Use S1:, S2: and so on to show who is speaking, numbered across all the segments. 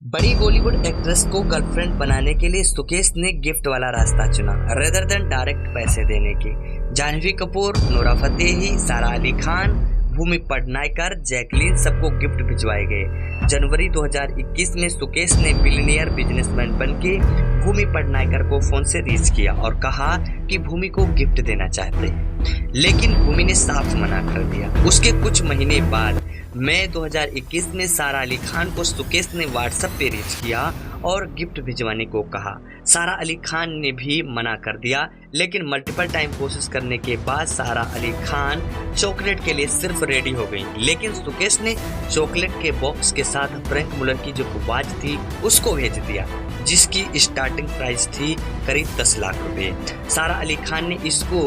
S1: बड़ी बॉलीवुड एक्ट्रेस को गर्लफ्रेंड बनाने के लिए सुकेश ने गिफ्ट वाला रास्ता चुना रेदर देन डायरेक्ट पैसे देने के। जानवी कपूर, नोरा फतेही, सारा अली खान, भूमि पटनायकर, जैकलीन सबको गिफ्ट भिजवाए गए। जनवरी 2021 में सुकेश ने बिलियनियर बिजनेसमैन बनके भूमि पटनायकर को फोन से रीच किया और कहा कि भूमि को गिफ्ट देना चाहते हैं, लेकिन भूमि ने साफ मना कर दिया। उसके कुछ महीने बाद मई 2021 में सारा अली खान को सुकेश ने व्हाट्सएप पे रीच किया और गिफ्ट भिजवाने को कहा। सारा अली खान ने भी मना कर दिया, लेकिन मल्टीपल टाइम कोशिश करने के बाद सारा अली खान चॉकलेट के लिए सिर्फ रेडी हो गई। लेकिन सुकेश ने चॉकलेट के बॉक्स के साथ फ्रैंक मुलर की जो वॉच थी उसको भेज दिया, जिसकी स्टार्टिंग प्राइस थी करीब 10 लाख रुपए। सारा अली खान ने इसको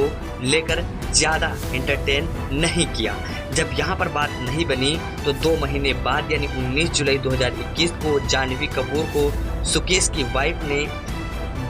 S1: लेकर ज्यादा एंटरटेन नहीं किया। जब यहाँ पर बात नहीं बनी तो 2 महीने बाद यानी 19 जुलाई 2021 को जानवी कपूर को सुकेश की वाइफ ने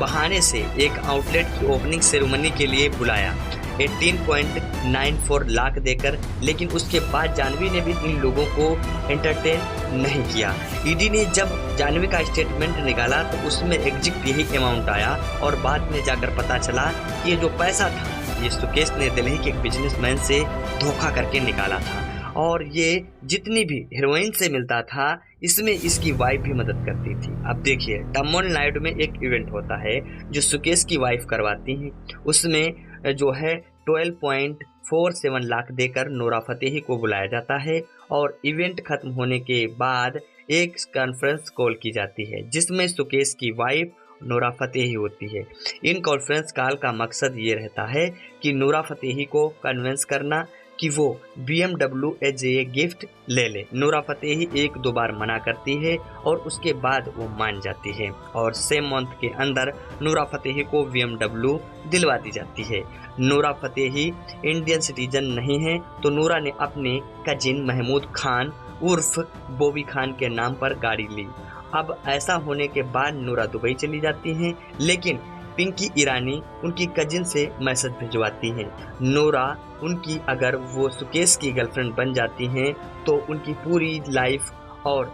S1: बहाने से एक आउटलेट की ओपनिंग सेरेमनी के लिए बुलाया 18.94 लाख देकर। लेकिन उसके बाद जानवी ने भी इन लोगों को एंटरटेन नहीं किया। ईडी ने जब जानवी का स्टेटमेंट निकाला तो उसमें एग्जैक्ट यही अमाउंट आया और बाद में जाकर पता चला कि ये जो पैसा था ये सुकेश ने दिल्ली के एक बिजनेसमैन से धोखा करके निकाला था और ये जितनी भी हीरोइन से मिलता था इसमें इसकी वाइफ भी मदद करती थी। अब देखिए, तमिलनाडु में एक इवेंट होता है जो सुकेश की वाइफ करवाती हैं, उसमें जो है 12.47 लाख देकर नोरा फतेही को बुलाया जाता है और इवेंट खत्म होने के बाद एक कॉन्फ्रेंस कॉल की जाती है जिसमें सुकेश की वाइफ नोरा फतेही होती है। इन कॉन्फ्रेंस कॉल का मकसद ये रहता है कि नोरा फतेही को कन्विंस करना कि वो BMW एज ए गिफ्ट ले ले। नोरा फतेही 1-2 बार मना करती है और उसके बाद वो मान जाती है और सेम मंथ के अंदर नोरा फतेही को BMW दिलवा दी जाती है। नोरा फतेही इंडियन सिटीजन नहीं है तो नोरा ने अपने कजिन महमूद खान उर्फ बॉबी खान के नाम पर गाड़ी ली। अब ऐसा होने के बाद नोरा दुबई चली जाती हैं, लेकिन पिंकी ईरानी उनकी कजिन से मैसेज भिजवाती हैं। नोरा उनकी अगर वो सुकेश की गर्लफ्रेंड बन जाती हैं तो उनकी पूरी लाइफ और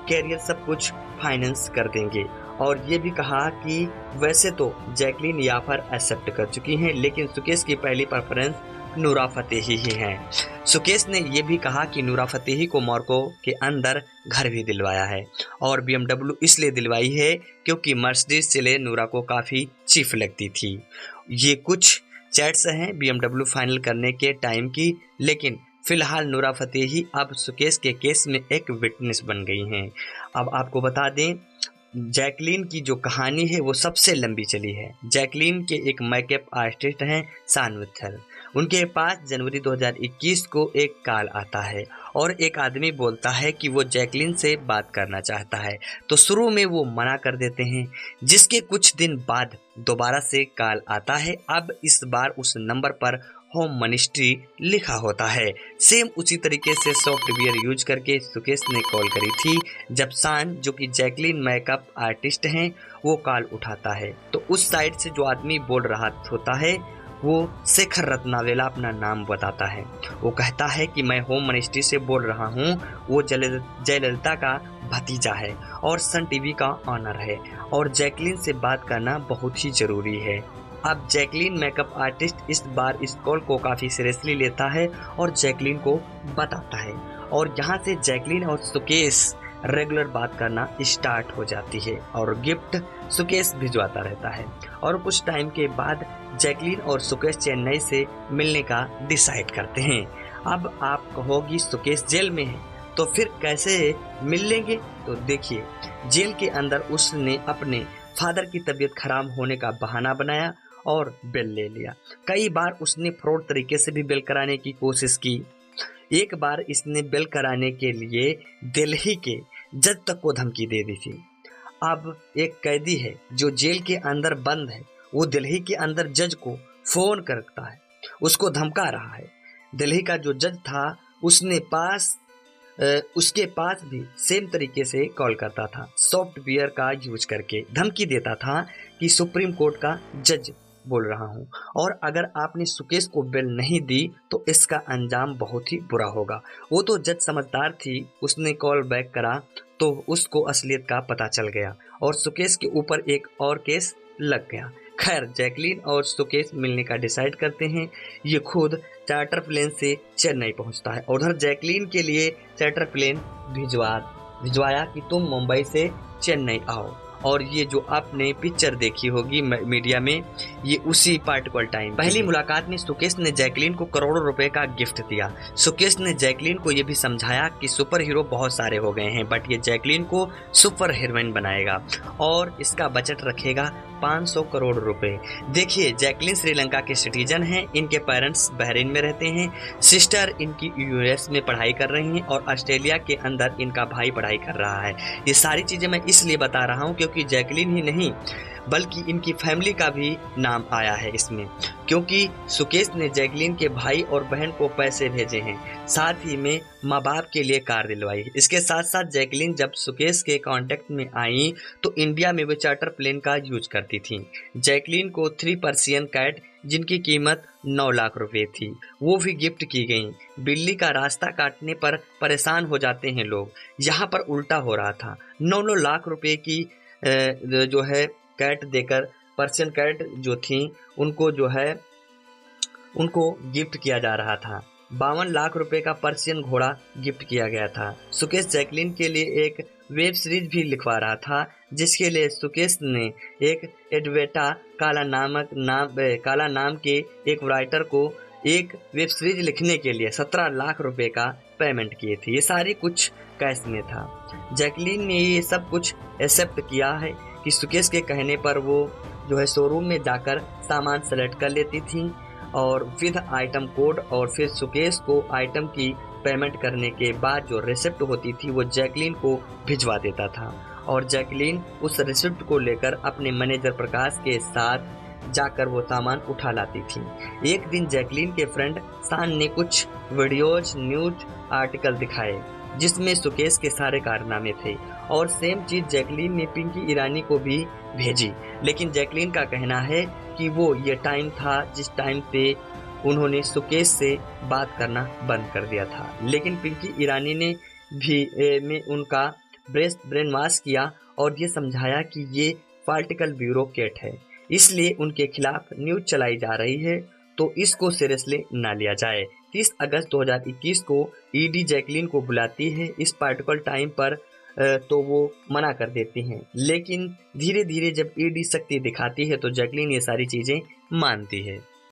S1: कैरियर सब कुछ फाइनेंस कर देंगे। और ये भी कहा कि वैसे तो जैकलीन ये ऑफर एक्सेप्ट कर चुकी हैं, लेकिन सुकेश की पहली प्रेफरेंस नोरा फतेही ही हैं। सुकेश ने यह भी कहा कि नोरा फतेही को मोरक्को के अंदर घर भी दिलवाया है और BMW इसलिए दिलवाई है क्योंकि मर्सिडीज चले नोरा को काफ़ी चीफ लगती थी। ये कुछ चैट्स हैं BMW फाइनल करने के टाइम की, लेकिन फिलहाल नोरा फतेही अब सुकेश के केस में एक विटनेस बन गई हैं। अब आपको बता दें, जैकलीन की जो कहानी है वो सबसे लंबी चली है। जैकलीन के एक मेकअप आर्टिस्ट हैं शान मित्तल। उनके पास जनवरी 2021 को एक कॉल आता है और एक आदमी बोलता है कि वो जैकलीन से बात करना चाहता है, तो शुरू में वो मना कर देते हैं, जिसके कुछ दिन बाद दोबारा से कॉल आता है। अब इस बार उस नंबर पर होम मिनिस्ट्री लिखा होता है। सेम उसी तरीके से सॉफ्टवेयर यूज करके सुकेश ने कॉल करी थी। जब शान, जो कि जैकलीन मेकअप आर्टिस्ट हैं, वो कॉल उठाता है तो उस साइड से जो आदमी बोल रहा होता है वो शेखर रत्नावेला अपना नाम बताता है। वो कहता है कि मैं होम मिनिस्ट्री से बोल रहा हूँ। वो जयललिता का भतीजा है और सन टीवी का ऑनर है और जैकलीन से बात करना बहुत ही ज़रूरी है। अब जैकलीन मेकअप आर्टिस्ट इस बार इस कॉल को काफ़ी सीरियसली लेता है और जैकलीन को बताता है और यहाँ से जैकलीन और सुकेश रेगुलर बात करना स्टार्ट हो जाती है और गिफ्ट सुकेश भिजवाता रहता है। और कुछ टाइम के बाद जैकलीन और सुकेश चेन्नई से मिलने का डिसाइड करते हैं। अब आप कहोगी सुकेश जेल में है तो फिर कैसे मिल लेंगे? तो देखिए, जेल के अंदर उसने अपने फादर की तबीयत खराब होने का बहाना बनाया और बेल ले लिया। कई बार उसने फ्रॉड तरीके से भी बेल कराने की कोशिश की। एक बार इसने बेल कराने के लिए दिल्ली के जज तक को धमकी दे दी थी। अब एक कैदी है जो जेल के अंदर बंद है, वो दिल्ली के अंदर जज को फोन करता है, उसको धमका रहा है। दिल्ली का जो जज था उसके पास भी सेम तरीके से कॉल करता था, सॉफ्टवेयर का यूज करके धमकी देता था कि सुप्रीम कोर्ट का जज बोल रहा हूँ। और अगर आपने सुकेश को बेल नहीं दी तो इसका अंजाम बहुत ही बुरा होगा। वो तो जज समझदार थी, उसने कॉल बैक करा तो उसको असलियत का पता चल गया और सुकेश के ऊपर एक और केस लग गया। खैर, जैकलीन और सुकेश मिलने का डिसाइड करते हैं। ये खुद चार्टर प्लेन से चेन्नई पहुंचता है। उधर जैकलीन के लिए चार्टर प्लेन भिजवाया कि तुम मुंबई से चेन्नई आओ। और ये जो आपने पिक्चर देखी होगी मीडिया में, ये उसी पार्टिकुलर टाइम पहली मुलाकात में सुकेश ने जैकलीन को करोड़ों रुपए का गिफ्ट दिया। सुकेश ने जैकलीन को ये भी समझाया कि सुपर हीरो बहुत सारे हो गए हैं, बट ये जैकलीन को सुपर हीरोइन बनाएगा और इसका बजट रखेगा 500 करोड़ रुपए। देखिए, जैकलीन श्रीलंका के सिटीजन हैं, इनके पेरेंट्स बहरीन में रहते हैं, सिस्टर इनकी यूएस में पढ़ाई कर रही हैं और ऑस्ट्रेलिया के अंदर इनका भाई पढ़ाई कर रहा है। ये सारी चीज़ें मैं इसलिए बता रहा हूँ क्योंकि जैकलीन ही नहीं बल्कि इनकी फैमिली का भी नाम आया है इसमें, क्योंकि सुकेश ने जैकलीन के भाई और बहन को पैसे भेजे हैं, साथ ही में माँ बाप के लिए कार दिलवाई। इसके साथ साथ जैकलीन जब सुकेश के कांटेक्ट में आई तो इंडिया में वे चार्टर प्लेन का यूज करती थी। जैकलीन को 3 पर्शियन कैट जिनकी कीमत 9 लाख रुपए थी वो भी गिफ्ट की गई। बिल्ली का रास्ता काटने पर परेशान हो जाते हैं लोग, यहाँ पर उल्टा हो रहा था। 9 लाख रुपए की जो है कैट देकर पर्शियन कैट जो थी उनको जो है उनको गिफ्ट किया जा रहा था। 52 लाख रुपए का पर्शियन घोड़ा गिफ्ट किया गया था। सुकेश जैकलीन के लिए एक वेब सीरीज भी लिखवा रहा था, जिसके लिए सुकेश ने एक एडवेटा काला नाम के एक राइटर को एक वेब सीरीज लिखने के लिए 17 लाख रुपए का पेमेंट किए थे। ये सारी कुछ कैश में था। जैकलीन ने ये सब कुछ एक्सेप्ट किया है कि सुकेश के कहने पर वो जो है शोरूम में जाकर सामान सेलेक्ट कर लेती थी और विद आइटम कोड, और फिर सुकेश को आइटम की पेमेंट करने के बाद जो रिसिप्ट होती थी वो जैकलीन को भिजवा देता था और जैकलीन उस रिसिप्ट को लेकर अपने मैनेजर प्रकाश के साथ जाकर वो सामान उठा लाती थी। एक दिन जैकलीन के फ्रेंड शान ने कुछ वीडियोज न्यूज आर्टिकल दिखाए जिसमें सुकेश के सारे कारनामे थे और सेम चीज जैकलीन ने पिंकी ईरानी को भी भेजी। लेकिन जैकलीन का कहना है कि वो ये टाइम था जिस टाइम पे उन्होंने सुकेश से बात करना बंद कर दिया था। लेकिन पिंकी ईरानी ने भी उनका ब्रेन वॉश किया और ये समझाया कि ये पॉलिटिकल ब्यूरोक्रेट है, इसलिए उनके खिलाफ न्यूज चलाई जा रही है, तो इसको सीरियसली ना लिया जाए। 30 अगस्त 2021 को ईडी जैकलीन को बुलाती है इस पार्टिकुलर टाइम पर, तो वो मना कर देती हैं। लेकिन धीरे धीरे जब ईडी शक्ति दिखाती है तो जैकलीन ये सारी चीज़ें मानती है।